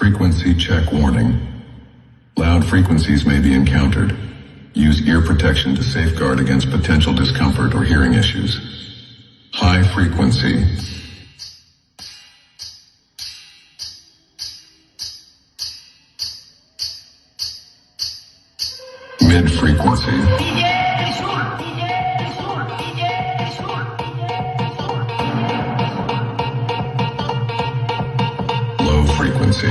Frequency check warning. Loud frequencies may be encountered. Use ear protection to safeguard against potential discomfort or hearing issues. High frequency. Mid frequency. Low frequency.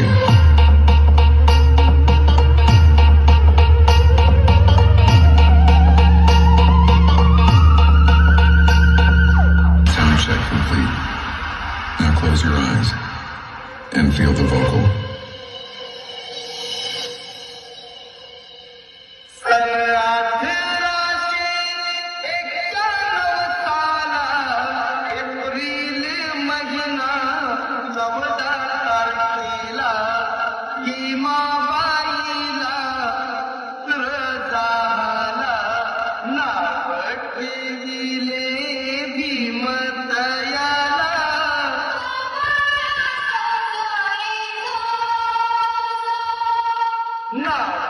Sound check complete. Now close your eyes and feel the vocal. No.